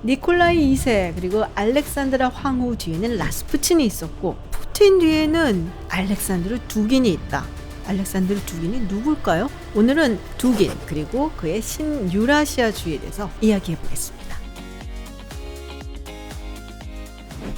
니콜라이 2세 그리고 알렉산드라 황후 뒤에는 라스푸틴이 있었고, 푸틴 뒤에는 알렉산드르 두긴이 있다. 알렉산드르 두긴이 누굴까요? 오늘은 두긴 그리고 그의 신유라시아주의에 대해서 이야기해 보겠습니다.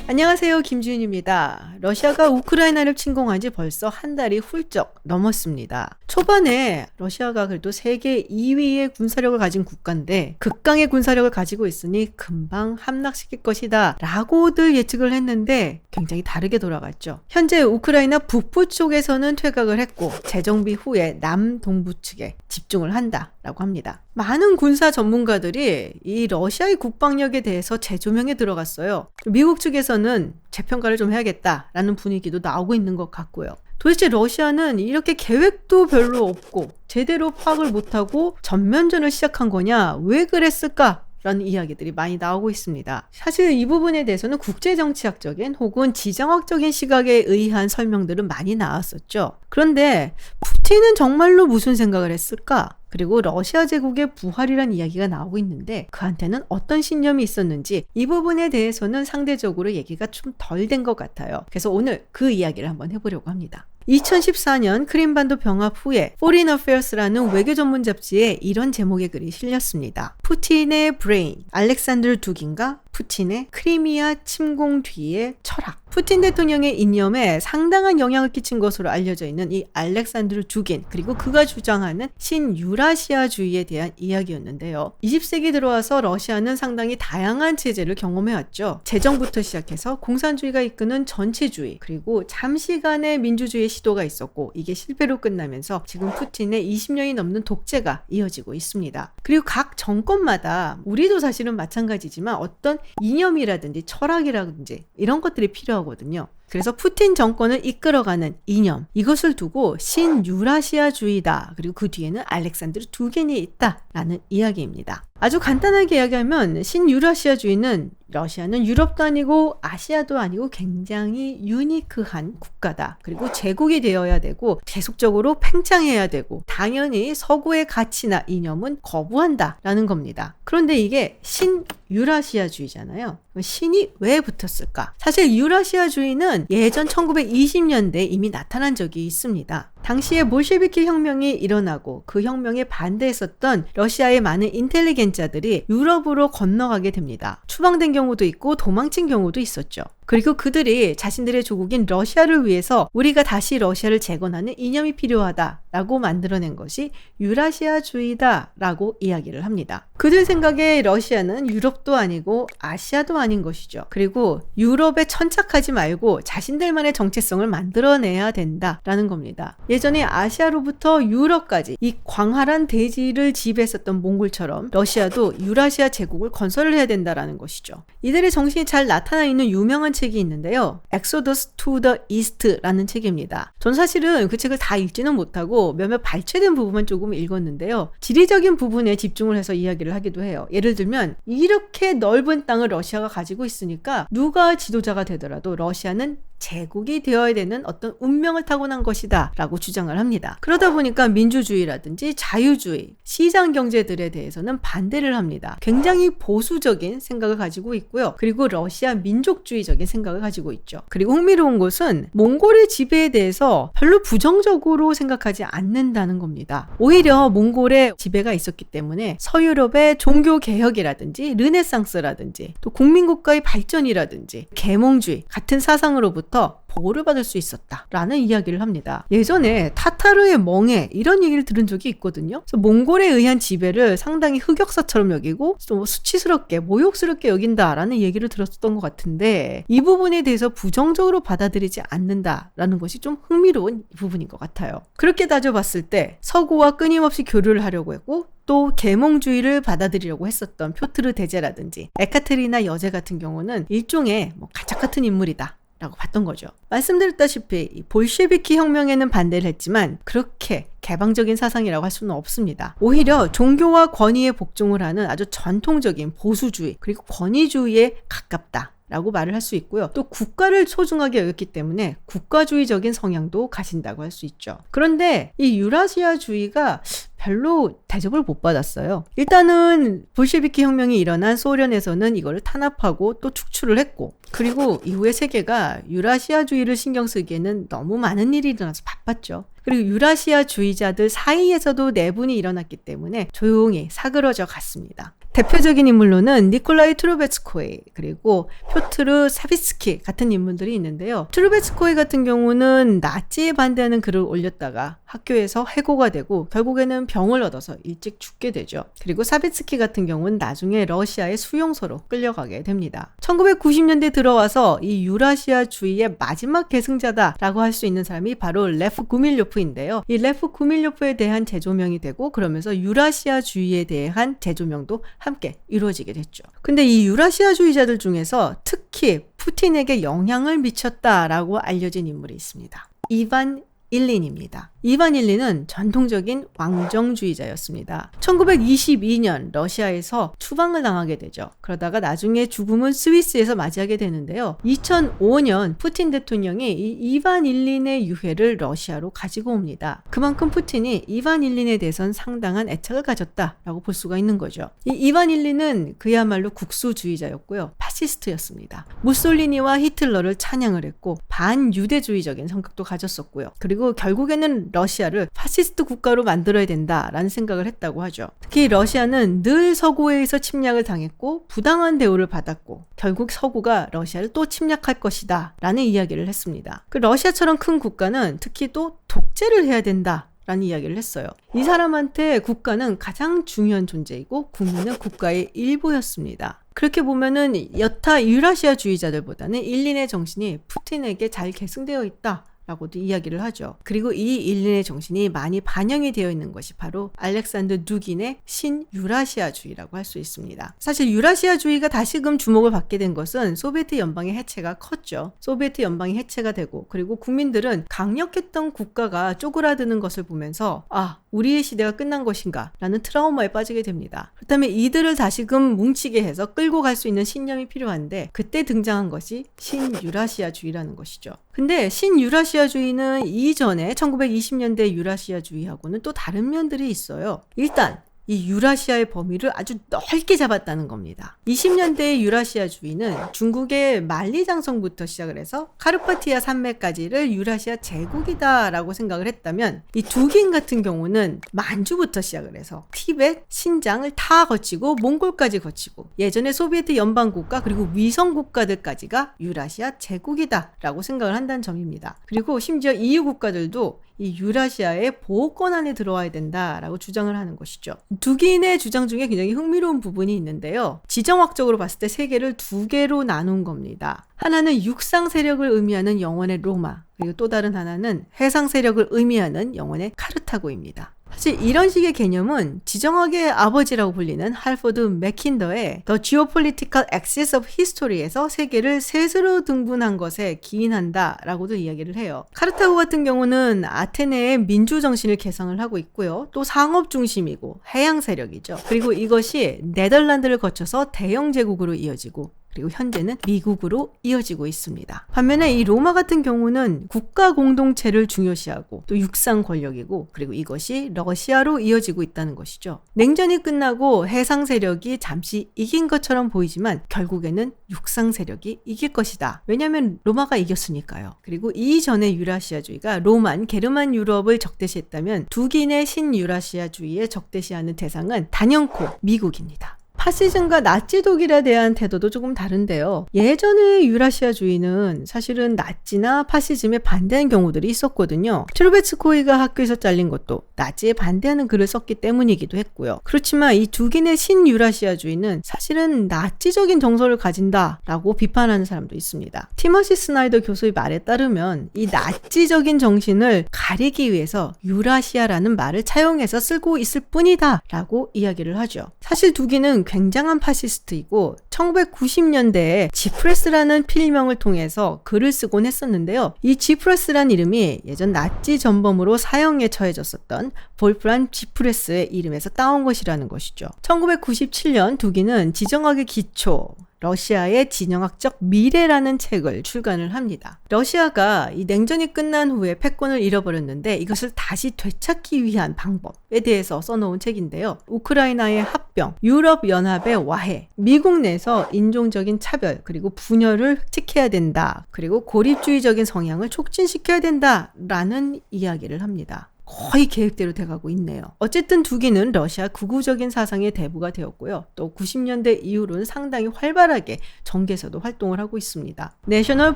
안녕하세요, 김지윤입니다. 러시아가 우크라이나를 침공한 지 벌써 한 달이 훌쩍 넘었습니다. 초반에 러시아가 그래도 세계 2위의 군사력을 가진 국가인데 극강의 군사력을 가지고 있으니 금방 함락시킬 것이다 라고들 예측을 했는데 굉장히 다르게 돌아갔죠. 현재 우크라이나 북부 쪽에서는 퇴각을 했고 재정비 후에 남동부 측에 집중을 한다라고 합니다. 많은 군사 전문가들이 이 러시아의 국방력에 대해서 재조명에 들어갔어요. 미국 측에서는 재평가를 좀 해야겠다라는 분위기도 나오고 있는 것 같고요. 도대체 러시아는 이렇게 계획도 별로 없고 제대로 파악을 못하고 전면전을 시작한 거냐? 왜 그랬을까? 라는 이야기들이 많이 나오고 있습니다. 사실 이 부분에 대해서는 국제정치학적인 혹은 지정학적인 시각에 의한 설명들은 많이 나왔었죠. 그런데 푸틴은 정말로 무슨 생각을 했을까? 그리고 러시아 제국의 부활이란 이야기가 나오고 있는데 그한테는 어떤 신념이 있었는지 이 부분에 대해서는 상대적으로 얘기가 좀 덜 된 것 같아요. 그래서 오늘 그 이야기를 한번 해보려고 합니다. 2014년 크림반도 병합 후에 Foreign Affairs라는 외교 전문 잡지에 이런 제목의 글이 실렸습니다. 푸틴의 브레인, 알렉산드르 두긴과 푸틴의 크리미아 침공 뒤의 철학. 푸틴 대통령의 이념에 상당한 영향을 끼친 것으로 알려져 있는 이 알렉산드르 두긴 그리고 그가 주장하는 신유라시아주의에 대한 이야기였는데요. 20세기 들어와서 러시아는 상당히 다양한 체제를 경험해왔죠. 제정부터 시작해서 공산주의가 이끄는 전체주의 그리고 잠시간의 민주주의 시도가 있었고 이게 실패로 끝나면서 지금 푸틴의 20년이 넘는 독재가 이어지고 있습니다. 그리고 각 정권마다 우리도 사실은 마찬가지지만 어떤 이념이라든지 철학이라든지 이런 것들이 필요하거든요. 그래서 푸틴 정권을 이끌어가는 이념, 이것을 두고 신유라시아주의다. 그리고 그 뒤에는 알렉산드르 두긴이 있다라는 이야기입니다. 아주 간단하게 이야기하면 신유라시아주의는 러시아는 유럽도 아니고 아시아도 아니고 굉장히 유니크한 국가다. 그리고 제국이 되어야 되고 계속적으로 팽창해야 되고 당연히 서구의 가치나 이념은 거부한다라는 겁니다. 그런데 이게 신유라시아주의잖아요. 신이 왜 붙었을까? 사실 유라시아주의는 예전 1920년대에 이미 나타난 적이 있습니다. 당시에 볼셰비키 혁명이 일어나고 그 혁명에 반대했었던 러시아의 많은 인텔리겐자들이 유럽으로 건너가게 됩니다. 추방된 경우도 있고 도망친 경우도 있었죠. 그리고 그들이 자신들의 조국인 러시아를 위해서 우리가 다시 러시아를 재건하는 이념이 필요하다라고 만들어낸 것이 유라시아주의다라고 이야기를 합니다. 그들 생각에 러시아는 유럽도 아니고 아시아도 아닌 것이죠. 그리고 유럽에 천착하지 말고 자신들만의 정체성을 만들어내야 된다라는 겁니다. 예전에 아시아로부터 유럽까지 이 광활한 대지를 지배했었던 몽골처럼 러시아도 유라시아 제국을 건설을 해야 된다라는 것이죠. 이들의 정신이 잘 나타나 있는 유명한 책이 있는데요. Exodus to the East라는 책입니다. 전 사실은 그 책을 다 읽지는 못하고 몇몇 발췌된 부분만 조금 읽었는데요. 지리적인 부분에 집중을 해서 이야기를 하기도 해요. 예를 들면 이렇게 넓은 땅을 러시아가 가지고 있으니까 누가 지도자가 되더라도 러시아는 제국이 되어야 되는 어떤 운명을 타고난 것이다 라고 주장을 합니다. 그러다 보니까 민주주의라든지 자유주의, 시장경제들에 대해서는 반대를 합니다. 굉장히 보수적인 생각을 가지고 있고요. 그리고 러시아 민족주의적인 생각을 가지고 있죠. 그리고 흥미로운 것은 몽골의 지배에 대해서 별로 부정적으로 생각하지 않는다는 겁니다. 오히려 몽골의 지배가 있었기 때문에 서유럽의 종교개혁이라든지 르네상스라든지 또 국민국가의 발전이라든지 계몽주의 같은 사상으로부터 보호를 받을 수 있었다라는 이야기를 합니다. 예전에 타타르의 멍해 이런 얘기를 들은 적이 있거든요. 그래서 몽골에 의한 지배를 상당히 흑역사처럼 여기고 좀 수치스럽게 모욕스럽게 여긴다라는 얘기를 들었던 것 같은데 이 부분에 대해서 부정적으로 받아들이지 않는다라는 것이 좀 흥미로운 부분인 것 같아요. 그렇게 따져봤을 때 서구와 끊임없이 교류를 하려고 했고 또 계몽주의를 받아들이려고 했었던 표트르 대제라든지 에카테리나 여제 같은 경우는 일종의 가작 같은 인물이다 라고 봤던 거죠. 말씀드렸다시피 볼셰비키 혁명에는 반대를 했지만 그렇게 개방적인 사상이라고 할 수는 없습니다. 오히려 종교와 권위에 복종을 하는 아주 전통적인 보수주의 그리고 권위주의에 가깝다 라고 말을 할 수 있고요. 또 국가를 소중하게 여겼기 때문에 국가주의적인 성향도 가진다고 할 수 있죠. 그런데 이 유라시아주의가 별로 대접을 못 받았어요. 일단은 볼셰비키 혁명이 일어난 소련에서는 이거를 탄압하고 또 축출을 했고, 그리고 이후에 세계가 유라시아주의를 신경 쓰기에는 너무 많은 일이 일어나서 바빴죠. 그리고 유라시아주의자들 사이에서도 내분이 일어났기 때문에 조용히 사그러져 갔습니다. 대표적인 인물로는 니콜라이 트루베츠코이 그리고 표트르 사비스키 같은 인물들이 있는데요. 트루베츠코이 같은 경우는 나치에 반대하는 글을 올렸다가 학교에서 해고가 되고 결국에는 병을 얻어서 일찍 죽게 되죠. 그리고 사비스키 같은 경우는 나중에 러시아의 수용소로 끌려가게 됩니다. 1990년대 들어와서 이 유라시아주의의 마지막 계승자다라고 할 수 있는 사람이 바로 레프 구밀요프인데요. 이 레프 구밀요프에 대한 재조명이 되고 그러면서 유라시아주의에 대한 재조명도 함께 이루어지게 됐죠. 근데 이 유라시아주의자들 중에서 특히 푸틴에게 영향을 미쳤다라고 알려진 인물이 있습니다. 이반 일린입니다. 이반 일린은 전통적인 왕정주의자였습니다. 1922년 러시아에서 추방을 당하게 되죠. 그러다가 나중에 죽음은 스위스에서 맞이하게 되는데요. 2005년 푸틴 대통령이 이 이반 일린의 유해를 러시아로 가지고 옵니다. 그만큼 푸틴이 이반 일린에 대해서는 상당한 애착을 가졌다라고 볼 수가 있는 거죠. 이 이반 일린은 그야말로 국수주의자였고요. 파시스트였습니다. 무솔리니와 히틀러를 찬양을 했고 반유대주의적인 성격도 가졌었고요. 그리고 결국에는 러시아를 파시스트 국가로 만들어야 된다라는 생각을 했다고 하죠. 특히 러시아는 늘 서구에 의해서 침략을 당했고 부당한 대우를 받았고 결국 서구가 러시아를 또 침략할 것이다 라는 이야기를 했습니다. 그 러시아처럼 큰 국가는 특히 또 독재를 해야 된다 라는 이야기를 했어요. 이 사람한테 국가는 가장 중요한 존재이고 국민은 국가의 일부였습니다. 그렇게 보면은 여타 유라시아주의자들보다는 일린의 정신이 푸틴에게 잘 계승되어 있다 라고도 이야기를 하죠. 그리고 이 일린의 정신이 많이 반영이 되어 있는 것이 바로 알렉산더 두긴의 신유라시아주의라고 할 수 있습니다. 사실 유라시아주의가 다시금 주목을 받게 된 것은 소비에트 연방의 해체가 컸죠. 소비에트 연방이 해체가 되고 그리고 국민들은 강력했던 국가가 쪼그라드는 것을 보면서 우리의 시대가 끝난 것인가 라는 트라우마에 빠지게 됩니다. 그렇다면 이들을 다시금 뭉치게 해서 끌고 갈 수 있는 신념이 필요한데 그때 등장한 것이 신유라시아주의라는 것이죠. 근데 신유라시아주의는 이전에 1920년대 유라시아주의하고는 또 다른 면들이 있어요. 일단 이 유라시아의 범위를 아주 넓게 잡았다는 겁니다. 20년대의 유라시아주의는 중국의 만리장성부터 시작을 해서 카르파티아 산맥까지를 유라시아 제국이다라고 생각을 했다면 이 두긴 같은 경우는 만주부터 시작을 해서 티벳, 신장을 다 거치고 몽골까지 거치고 예전의 소비에트 연방국가 그리고 위성국가들까지가 유라시아 제국이다라고 생각을 한다는 점입니다. 그리고 심지어 EU 국가들도 이 유라시아의 보호권 안에 들어와야 된다라고 주장을 하는 것이죠. 두긴의 주장 중에 굉장히 흥미로운 부분이 있는데요. 지정학적으로 봤을 때 세계를 두 개로 나눈 겁니다. 하나는 육상 세력을 의미하는 영원의 로마, 그리고 또 다른 하나는 해상 세력을 의미하는 영원의 카르타고입니다. 사실 이런 식의 개념은 지정학의 아버지라고 불리는 할포드 맥킨더의 The Geopolitical Axis of History에서 세계를 셋으로 등분한 것에 기인한다라고도 이야기를 해요. 카르타고 같은 경우는 아테네의 민주 정신을 개성을 하고 있고요. 또 상업 중심이고 해양 세력이죠. 그리고 이것이 네덜란드를 거쳐서 대영 제국으로 이어지고 그리고 현재는 미국으로 이어지고 있습니다. 반면에 이 로마 같은 경우는 국가 공동체를 중요시하고 또 육상 권력이고 그리고 이것이 러시아로 이어지고 있다는 것이죠. 냉전이 끝나고 해상 세력이 잠시 이긴 것처럼 보이지만 결국에는 육상 세력이 이길 것이다. 왜냐하면 로마가 이겼으니까요. 그리고 이전의 유라시아주의가 로만, 게르만 유럽을 적대시했다면 두긴의 신유라시아주의에 적대시하는 대상은 단연코 미국입니다. 파시즘과 나치 독일에 대한 태도도 조금 다른데요. 예전의 유라시아주의는 사실은 나치나 파시즘에 반대하는 경우들이 있었거든요. 트루베츠코이가 학교에서 잘린 것도 나치에 반대하는 글을 썼기 때문이기도 했고요. 그렇지만 이 두긴의 신유라시아주의는 사실은 나치적인 정서를 가진다라고 비판하는 사람도 있습니다. 티머시 스나이더 교수의 말에 따르면 이 나치적인 정신을 가리기 위해서 유라시아라는 말을 차용해서 쓰고 있을 뿐이다 라고 이야기를 하죠. 사실 두긴은 굉장한 파시스트이고 1990년대에 지프레스라는 필명을 통해서 글을 쓰곤 했었는데요. 이 지프레스란 이름이 예전 나치 전범으로 사형에 처해졌었던 볼프란 지프레스의 이름에서 따온 것이라는 것이죠. 1997년 두기는 지정학의 기초, 러시아의 진영학적 미래라는 책을 출간을 합니다. 러시아가 이 냉전이 끝난 후에 패권을 잃어버렸는데 이것을 다시 되찾기 위한 방법에 대해서 써놓은 책인데요. 우크라이나의 합병, 유럽연합의 와해, 미국 내에서 인종적인 차별 그리고 분열을 획책해야 된다. 그리고 고립주의적인 성향을 촉진시켜야 된다라는 이야기를 합니다. 거의 계획대로 돼가고 있네요. 어쨌든 두기는 러시아 극우적인 사상의 대부가 되었고요. 또 90년대 이후로는 상당히 활발하게 정계에서도 활동을 하고 있습니다. 내셔널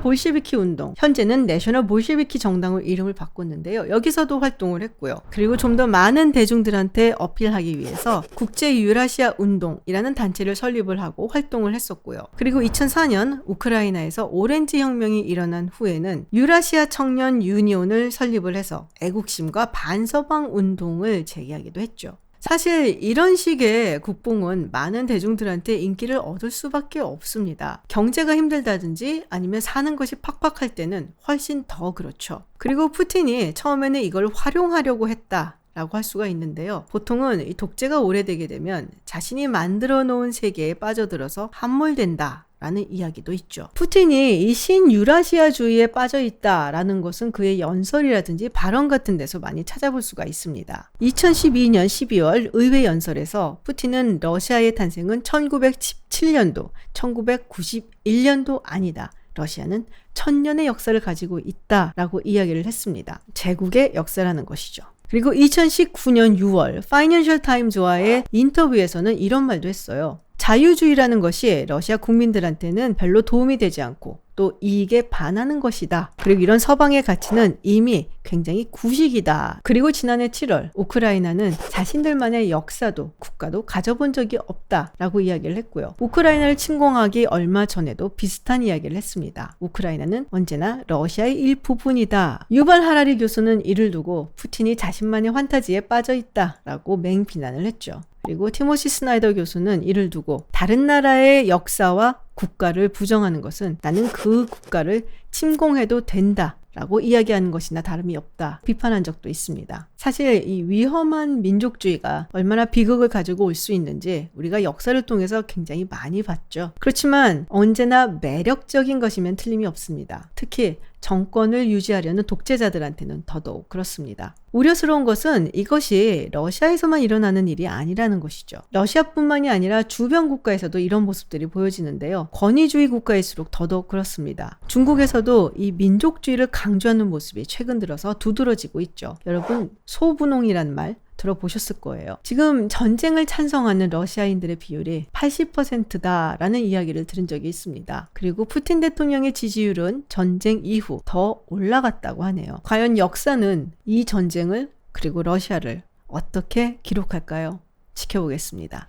볼셰비키 운동, 현재는 내셔널 볼셰비키 정당으로 이름을 바꿨는데요. 여기서도 활동을 했고요. 그리고 좀 더 많은 대중들한테 어필하기 위해서 국제 유라시아 운동이라는 단체를 설립을 하고 활동을 했었고요. 그리고 2004년 우크라이나에서 오렌지 혁명이 일어난 후에는 유라시아 청년 유니온을 설립을 해서 애국심과 반서방 운동을 제기하기도 했죠. 사실 이런 식의 국뽕은 많은 대중들한테 인기를 얻을 수밖에 없습니다. 경제가 힘들다든지 아니면 사는 것이 팍팍할 때는 훨씬 더 그렇죠. 그리고 푸틴이 처음에는 이걸 활용하려고 했다 라고 할 수가 있는데요. 보통은 이 독재가 오래되게 되면 자신이 만들어 놓은 세계에 빠져들어서 함몰된다 라는 이야기도 있죠. 푸틴이 이 신유라시아주의에 빠져 있다라는 것은 그의 연설이라든지 발언 같은 데서 많이 찾아볼 수가 있습니다. 2012년 12월 의회 연설에서 푸틴은 러시아의 탄생은 1917년도, 1991년도 아니다. 러시아는 1000년의 역사를 가지고 있다라고 이야기를 했습니다. 제국의 역사라는 것이죠. 그리고 2019년 6월 파이낸셜 타임즈와의 인터뷰에서는 이런 말도 했어요. 자유주의라는 것이 러시아 국민들한테는 별로 도움이 되지 않고 또 이익에 반하는 것이다. 그리고 이런 서방의 가치는 이미 굉장히 구식이다. 그리고 지난해 7월 우크라이나는 자신들만의 역사도 국가도 가져본 적이 없다라고 이야기를 했고요. 우크라이나를 침공하기 얼마 전에도 비슷한 이야기를 했습니다. 우크라이나는 언제나 러시아의 일부분이다. 유발 하라리 교수는 이를 두고 푸틴이 자신만의 환타지에 빠져 있다라고 맹비난을 했죠. 그리고 티모시 스나이더 교수는 이를 두고 다른 나라의 역사와 국가를 부정하는 것은 나는 그 국가를 침공해도 된다 라고 이야기하는 것이나 다름이 없다 비판한 적도 있습니다. 사실 이 위험한 민족주의가 얼마나 비극을 가지고 올 수 있는지 우리가 역사를 통해서 굉장히 많이 봤죠. 그렇지만 언제나 매력적인 것이면 틀림이 없습니다. 특히 정권을 유지하려는 독재자들한테는 더더욱 그렇습니다. 우려스러운 것은 이것이 러시아에서만 일어나는 일이 아니라는 것이죠. 러시아뿐만이 아니라 주변 국가에서도 이런 모습들이 보여지는데요. 권위주의 국가일수록 더더욱 그렇습니다. 중국에서도 이 민족주의를 강조하는 모습이 최근 들어서 두드러지고 있죠. 여러분, 소분홍이란 말 들어보셨을 거예요. 지금 전쟁을 찬성하는 러시아인들의 비율이 80%다라는 이야기를 들은 적이 있습니다. 그리고 푸틴 대통령의 지지율은 전쟁 이후 더 올라갔다고 하네요. 과연 역사는 이 전쟁을 그리고 러시아를 어떻게 기록할까요? 지켜보겠습니다.